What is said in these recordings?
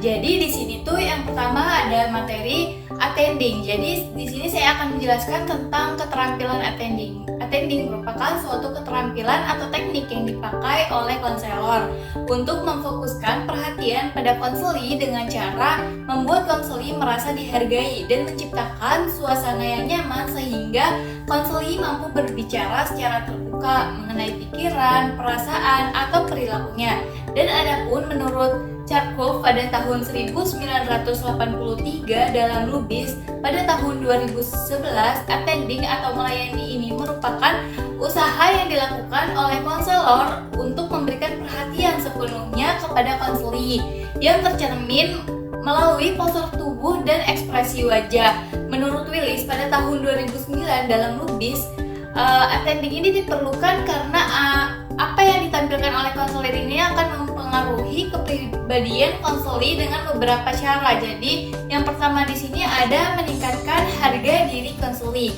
Jadi di sini tuh yang pertama ada materi attending. Jadi di sini saya akan menjelaskan tentang keterampilan attending. Attending merupakan suatu keterampilan atau teknik yang dipakai oleh konselor untuk memfokuskan perhatian pada konseli dengan cara membuat konseli merasa dihargai dan menciptakan suasana yang nyaman sehingga konseli mampu berbicara secara terbuka mengenai pikiran, perasaan, atau perilakunya. Dan adapun menurut Charkov pada tahun 1983 dalam Lubis pada tahun 2011, attending atau melayani ini merupakan usaha yang dilakukan oleh konselor untuk memberikan perhatian sepenuhnya kepada konseli yang tercermin melalui postur tubuh dan ekspresi wajah. Menurut Willis pada tahun 2009 dalam Lubis, attending ini diperlukan karena apa yang ditampilkan oleh konselor ini akan mempengaruhi kepribadian konseli dengan beberapa cara. Jadi, yang pertama di sini ada meningkatkan harga diri konseli.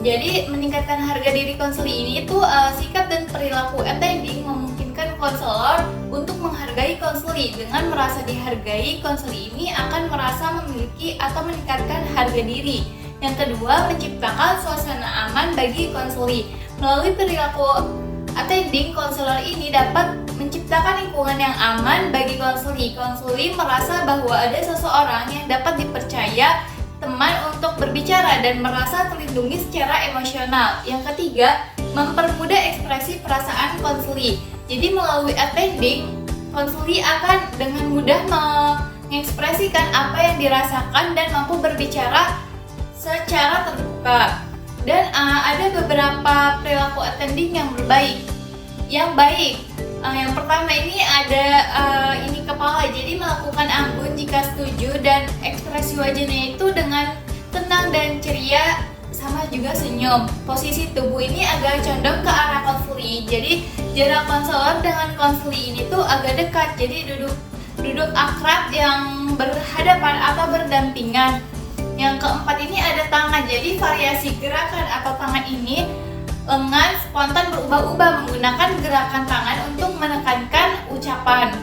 Jadi, meningkatkan harga diri konseli ini itu sikap dan perilaku attending memungkinkan konselor untuk menghargai konseli. Dengan merasa dihargai, konseli ini akan merasa memiliki atau meningkatkan harga diri. Yang kedua, menciptakan suasana aman bagi konseli. Melalui perilaku attending, konselor ini dapat menciptakan lingkungan yang aman bagi konseli. Konseli merasa bahwa ada seseorang yang dapat dipercaya teman untuk berbicara dan merasa terlindungi secara emosional. Yang ketiga, mempermudah ekspresi perasaan konseli. Jadi melalui attending, konseli akan dengan mudah mengekspresikan apa yang dirasakan dan mampu berbicara secara terbuka. Dan ada beberapa perilaku attending yang baik. Yang pertama ini ada ini kepala, jadi melakukan anggun jika setuju dan ekspresi wajahnya itu dengan tenang dan ceria, sama juga senyum. Posisi tubuh ini agak condong ke arah konseli, jadi jarak konselor dengan konseli ini tuh agak dekat, jadi duduk akrab yang berhadapan atau berdampingan. Yang keempat ini ada tangan, jadi variasi gerakan atau tangan ini lengan, spontan, berubah-ubah menggunakan gerakan tangan untuk menekankan ucapan.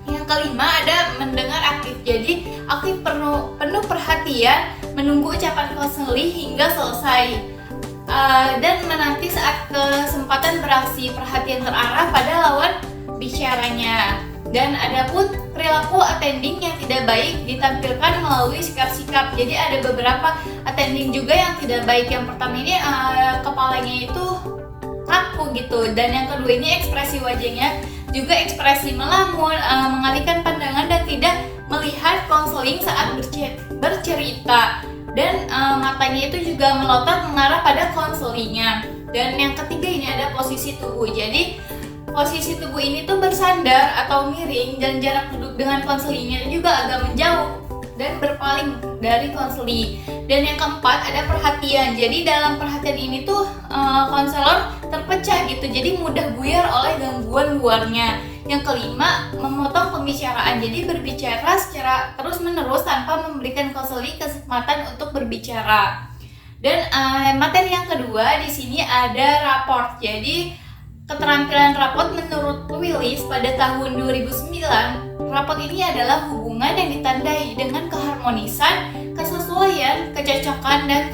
Yang kelima ada mendengar aktif, jadi aktif penuh perhatian menunggu ucapan konseli hingga selesai dan menanti saat kesempatan beraksi, perhatian terarah pada lawan bicaranya. Dan adapun perilaku attending yang tidak baik ditampilkan melalui sikap-sikap. Jadi ada beberapa attending juga yang tidak baik. Yang pertama ini kepalanya itu kaku gitu, dan yang kedua ini ekspresi wajahnya juga ekspresi melamun, mengalihkan pandangan dan tidak melihat konseling saat bercerita, dan matanya itu juga melotot mengarah pada konselingnya. Dan yang ketiga ini ada posisi tubuh. Jadi posisi tubuh ini tuh bersandar atau miring, dan jarak duduk dengan konselingnya juga agak menjauh dan berpaling dari konseli. Dan yang keempat ada perhatian. Jadi dalam perhatian ini tuh konselor terpecah gitu, jadi mudah buyar oleh gangguan luarnya. Yang kelima, memotong pembicaraan. Jadi berbicara secara terus-menerus tanpa memberikan konseli kesempatan untuk berbicara. Dan materi yang kedua di sini ada raport. Jadi keterampilan raport menurut Willis pada tahun 2009, raport ini adalah hubungan yang ditandai dengan keharmonisan, kesesuaian, kecocokan, dan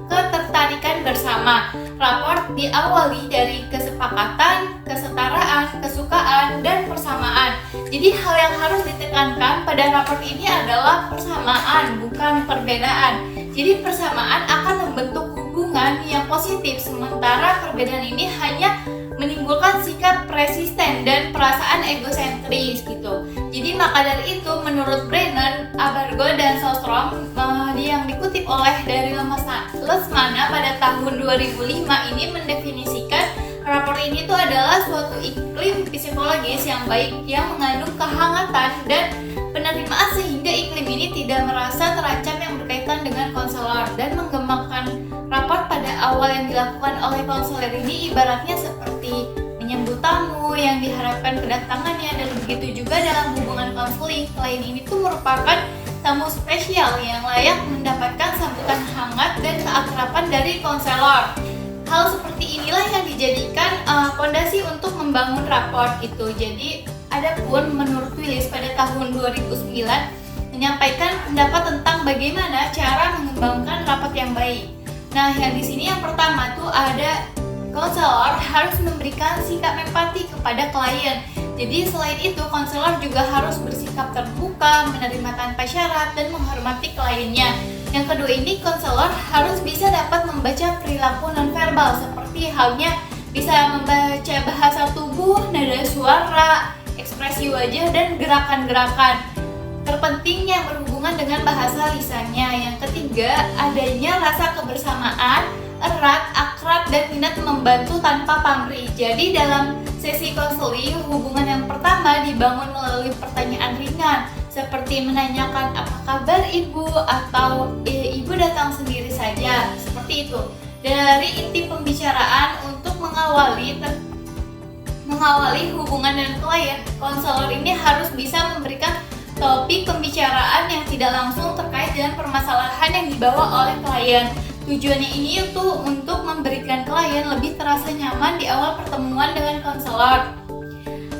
ketertarikan bersama. Raport diawali dari kesepakatan, kesetaraan, kesukaan, dan persamaan. Jadi hal yang harus ditekankan pada raport ini adalah persamaan, bukan perbedaan. Jadi persamaan akan membentuk hubungan yang positif, sementara perbedaan ini hanya menimbulkan sikap resisten dan perasaan egosentris gitu. Jadi maka dari itu menurut Brennan, Abargo, dan Sostrom yang dikutip oleh dari Lesmana pada tahun 2005 ini mendefinisikan rapor ini tuh adalah suatu iklim psikologis yang baik yang mengandung kehangatan dan penerimaan sehingga iklim ini tidak merasa terancam yang berkaitan dengan konselor. Dan mengembangkan rapor pada awal yang dilakukan oleh konselor ini ibaratnya seperti menyambut tamu yang diharapkan kedatangannya, dan begitu juga dalam hubungan konseling. Klien ini tuh merupakan tamu spesial yang layak mendapatkan sambutan hangat dan keakraban dari konselor. Hal seperti inilah yang dijadikan fondasi untuk membangun rapor gitu. Jadi ada Adapun menurut Willis pada tahun 2009 menyampaikan pendapat tentang bagaimana cara mengembangkan rapat yang baik. Nah, yang di sini yang pertama tuh ada konselor harus memberikan sikap empati kepada klien. Jadi selain itu, konselor juga harus bersikap terbuka, menerima tanpa syarat, dan menghormati kliennya. Yang kedua ini, konselor harus bisa dapat membaca perilaku nonverbal, seperti halnya bisa membaca bahasa tubuh, nada suara, ekspresi wajah, dan gerakan-gerakan terpenting yang berhubungan dengan bahasa lisannya. Yang ketiga, adanya rasa kebersamaan, erat, akrab, dan minat membantu tanpa pamrih. Jadi dalam sesi konseling, hubungan yang pertama dibangun melalui pertanyaan ringan seperti menanyakan apa kabar ibu atau ibu datang sendiri saja, seperti itu. Dari inti pembicaraan untuk mengawali hubungan dengan klien, konselor ini harus bisa memberikan topik pembicaraan yang tidak langsung terkait dengan permasalahan yang dibawa oleh klien. Tujuannya ini itu untuk memberikan klien lebih terasa nyaman di awal pertemuan dengan konselor.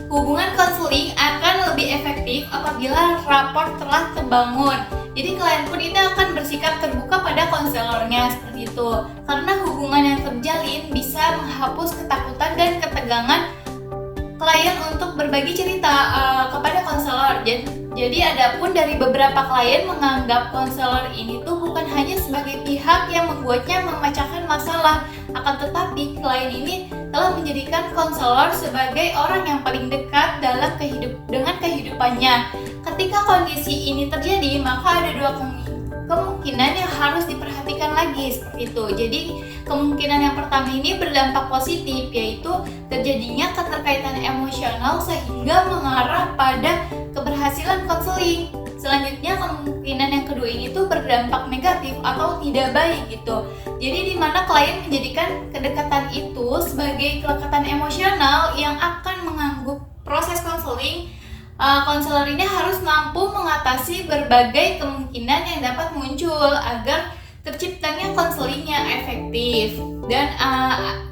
Hubungan konseling akan lebih efektif apabila rapor telah terbangun. Jadi klien pun ini akan bersikap terbuka pada konselornya, seperti itu. Karena hubungan yang terjalin bisa menghapus ketakutan dan ketegangan klien untuk berbagi cerita kepada konselor. Jadi adapun dari beberapa klien menganggap konselor ini tuh bukan hanya sebagai pihak yang membuatnya memecahkan masalah, akan tetapi klien ini telah menjadikan konselor sebagai orang yang paling dekat dalam dengan kehidupannya. Ketika kondisi ini terjadi, maka ada dua kemungkinan yang harus diperhatikan lagi, seperti itu. Jadi kemungkinan yang pertama ini berdampak positif, yaitu terjadinya keterkaitan emosional sehingga mengarah pada keberhasilan konseling. Selanjutnya kemungkinan yang kedua ini tuh berdampak negatif atau tidak baik gitu. Jadi di mana klien menjadikan kedekatan itu sebagai kelekatan emosional yang akan mengganggu proses konseling. Konselor ini harus mampu mengatasi berbagai kemungkinan yang dapat muncul agar terciptanya konseling yang efektif. Dan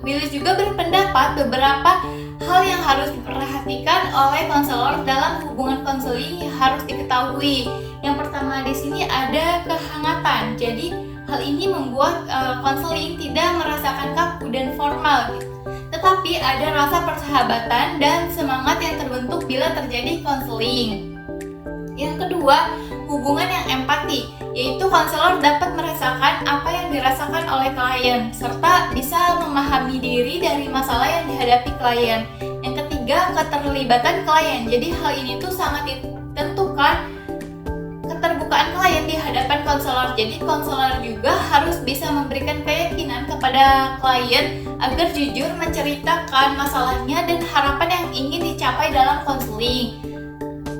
Willis juga berpendapat beberapa hal yang harus diperhatikan oleh konselor dalam hubungan konseling yang harus diketahui. Yang pertama di sini ada kehangatan. Jadi hal ini membuat konseling tidak merasakan kaku dan formal gitu. Tetapi ada rasa persahabatan dan semangat yang terbentuk bila terjadi konseling. Yang kedua, hubungan yang empati, yaitu konselor dapat merasakan apa yang dirasakan oleh klien serta bisa memahami diri dari masalah yang dihadapi klien. Yang ketiga, keterlibatan klien. Jadi hal ini tuh sangat ditentukan keterbukaan klien di hadapan konselor. Jadi konselor juga harus bisa memberikan keyakinan kepada klien agar jujur menceritakan masalahnya dan harapan yang ingin dicapai dalam konseling.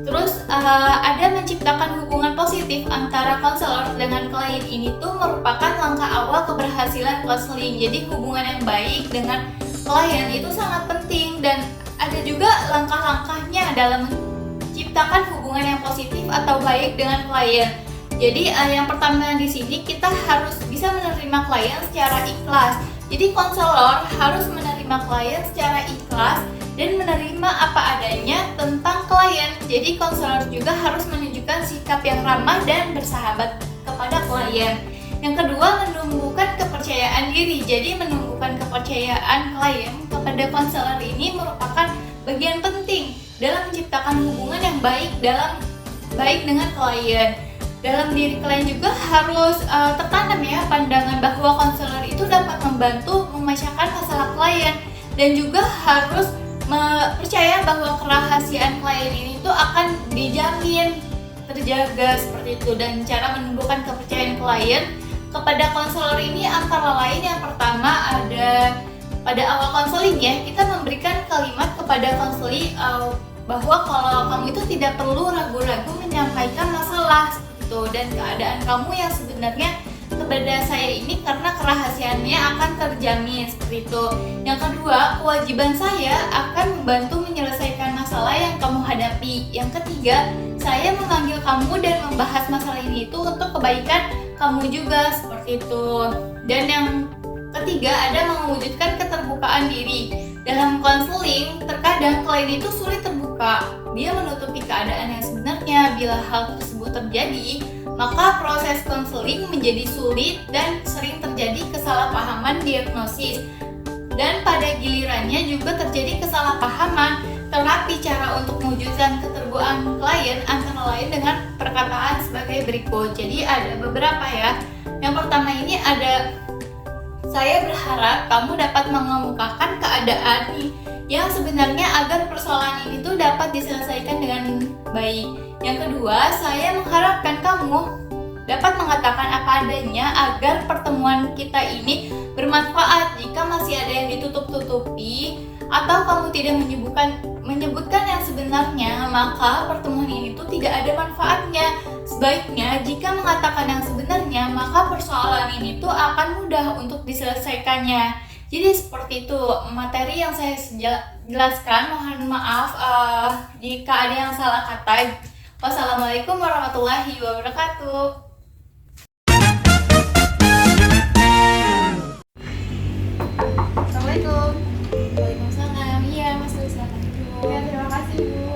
Terus ada menciptakan hubungan positif antara konselor dengan klien ini tuh merupakan langkah awal keberhasilan konseling. Jadi hubungan yang baik dengan klien itu sangat penting dan ada juga langkah-langkahnya dalam menciptakan hubungan yang positif atau baik dengan klien. Jadi yang pertama di sini kita harus bisa menerima klien secara ikhlas. Jadi konselor harus menerima klien secara ikhlas dan menerima apa adanya tentang klien. Jadi konselor juga harus menunjukkan sikap yang ramah dan bersahabat kepada klien. Yang kedua, menumbuhkan kepercayaan diri. Jadi menumbuhkan kepercayaan klien kepada konselor ini merupakan bagian penting dalam menciptakan hubungan yang baik dengan klien. Dalam diri klien juga harus tertanam ya pandangan bahwa konselor itu dapat membantu memecahkan masalah klien dan juga harus percaya bahwa kerahasiaan klien ini tuh akan dijamin terjaga seperti itu. Dan cara menumbuhkan kepercayaan klien kepada konselor ini antara lain yang pertama ada pada awal konseling ya, kita memberikan kalimat kepada konseling bahwa kalau kamu itu tidak perlu ragu-ragu menyampaikan masalah itu dan keadaan kamu yang sebenarnya kepada saya ini karena kerahasiaannya akan terjamin seperti itu. Yang kedua, kewajiban saya akan membantu menyelesaikan masalah yang kamu hadapi. Yang ketiga, saya memanggil kamu dan membahas masalah ini itu untuk kebaikan kamu juga seperti itu. Dan yang ketiga, ada mewujudkan keterbukaan diri. Dalam konseling, terkadang klien itu sulit terbuka tanpa dia menutupi keadaan yang sebenarnya. Bila hal tersebut terjadi, maka proses konseling menjadi sulit dan sering terjadi kesalahpahaman diagnosis. Dan pada gilirannya juga terjadi kesalahpahaman terapi cara untuk mewujudkan keterbukaan klien, antara lain dengan perkataan sebagai berikut. Jadi ada beberapa ya. Yang pertama ini ada, saya berharap kamu dapat mengemukakan keadaan yang sebenarnya agar persoalan ini tuh dapat diselesaikan dengan baik. Yang kedua, saya mengharapkan kamu dapat mengatakan apa adanya agar pertemuan kita ini bermanfaat. Jika masih ada yang ditutup-tutupi atau kamu tidak menyebutkan yang sebenarnya, maka pertemuan ini tuh tidak ada manfaatnya. Sebaiknya jika mengatakan yang sebenarnya, maka persoalan ini tuh akan mudah untuk diselesaikannya. Jadi seperti itu materi yang saya jelaskan. Mohon maaf jika ada yang salah kata. Wassalamualaikum warahmatullahi wabarakatuh. Assalamualaikum. Waalaikumsalam. Iya, Mas Louis, silakan duduk. Ya, terima kasih, Bu.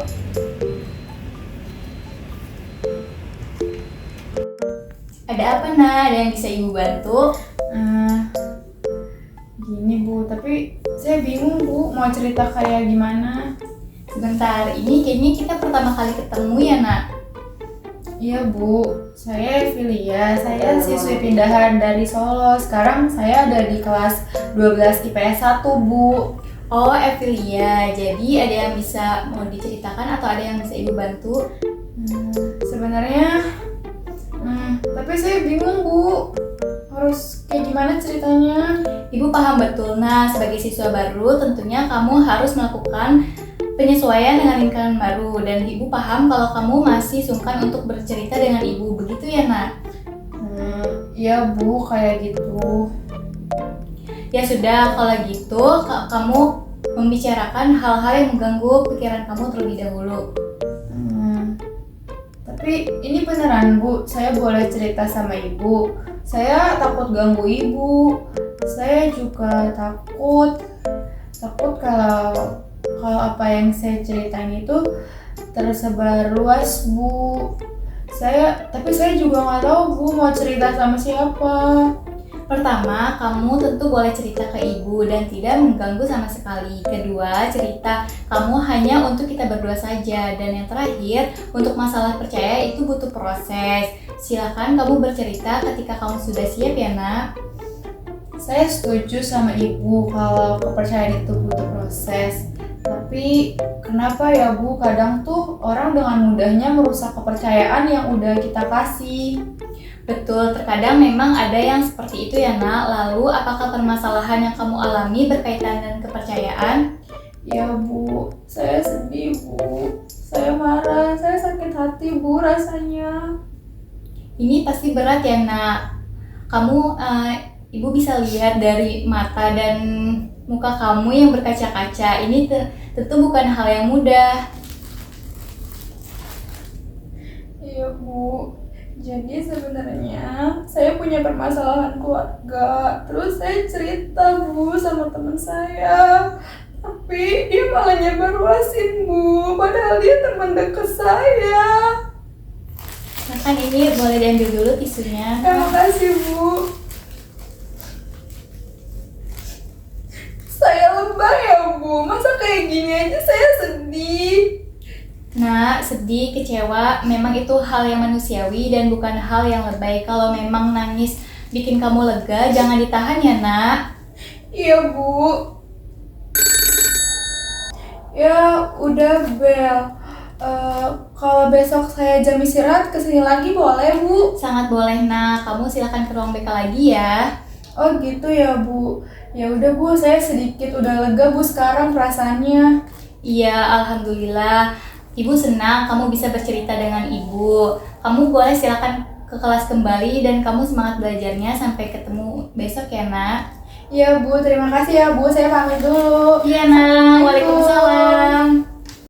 Ada apa, Nah? Ada yang bisa Ibu bantu? Gini, Bu, tapi saya bingung, Bu, mau cerita kayak gimana. Sebentar, ini kayaknya kita pertama kali ketemu ya, Nak? Iya, Bu, saya Evilia, saya siswi pindahan dari Solo. Sekarang saya ada di kelas 12 IPS 1, Bu. Oh, Evilia. Jadi ada yang bisa mau diceritakan atau ada yang bisa Ibu bantu? Sebenarnya, tapi saya bingung, Bu. Harus kayak gimana ceritanya? Ibu paham betul, Nah, sebagai siswa baru tentunya kamu harus melakukan penyesuaian dengan lingkungan baru, dan Ibu paham kalau kamu masih sungkan untuk bercerita dengan Ibu, begitu ya, Nak? Iya, Bu, kayak gitu. Ya sudah, kalau gitu kamu membicarakan hal-hal yang mengganggu pikiran kamu terlebih dahulu. Tapi ini beneran, Bu, saya boleh cerita sama Ibu. Saya takut ganggu Ibu. Saya juga takut kalau apa yang saya ceritain itu tersebar luas, Bu. Tapi saya juga nggak tahu, Bu, mau cerita sama siapa. Pertama, kamu tentu boleh cerita ke Ibu dan tidak mengganggu sama sekali. Kedua, cerita kamu hanya untuk kita berdua saja. Dan yang terakhir, untuk masalah percaya itu butuh proses. Silakan kamu bercerita ketika kamu sudah siap ya, Nak. Saya setuju sama Ibu kalau kepercayaan itu butuh proses. Tapi kenapa ya, Bu, kadang tuh orang dengan mudahnya merusak kepercayaan yang udah kita kasih. Betul, terkadang memang ada yang seperti itu ya, Nak. Lalu apakah permasalahan yang kamu alami berkaitan dengan kepercayaan? Ya, Bu, saya sedih, Bu. Saya marah, saya sakit hati, Bu, rasanya. Ini pasti berat ya, Nak. Kamu, Ibu bisa lihat dari mata dan muka kamu yang berkaca-kaca. Ini tentu bukan hal yang mudah. Iya, Bu. Jadi sebenarnya saya punya permasalahan keluarga. Terus saya cerita, Bu, sama teman saya. Tapi dia malah nyebarluasin, Bu. Padahal dia teman dekat saya. Nah, kan ini boleh diambil dulu tisunya. Terima kasih, Bu. Saya lebay ya, Bu. Masa kayak gini aja saya sedih. Nah, sedih, kecewa, memang itu hal yang manusiawi dan bukan hal yang lebay. Kalau memang nangis bikin kamu lega, jangan ditahan ya, Nak. Iya, Bu. Ya, udah, Bel. Kalau besok saya jam istirahat kesini lagi boleh, Bu? Sangat boleh, Nak. Kamu silakan ke ruang BK lagi ya. Oh gitu ya, Bu. Ya udah, Bu, saya sedikit udah lega, Bu, sekarang perasaannya. Iya, alhamdulillah. Ibu senang kamu bisa bercerita dengan Ibu. Kamu boleh silakan ke kelas kembali dan kamu semangat belajarnya. Sampai ketemu besok ya, Nak. Iya, Bu, terima kasih ya, Bu. Saya pamit dulu. Iya, Nak. Waalaikumsalam.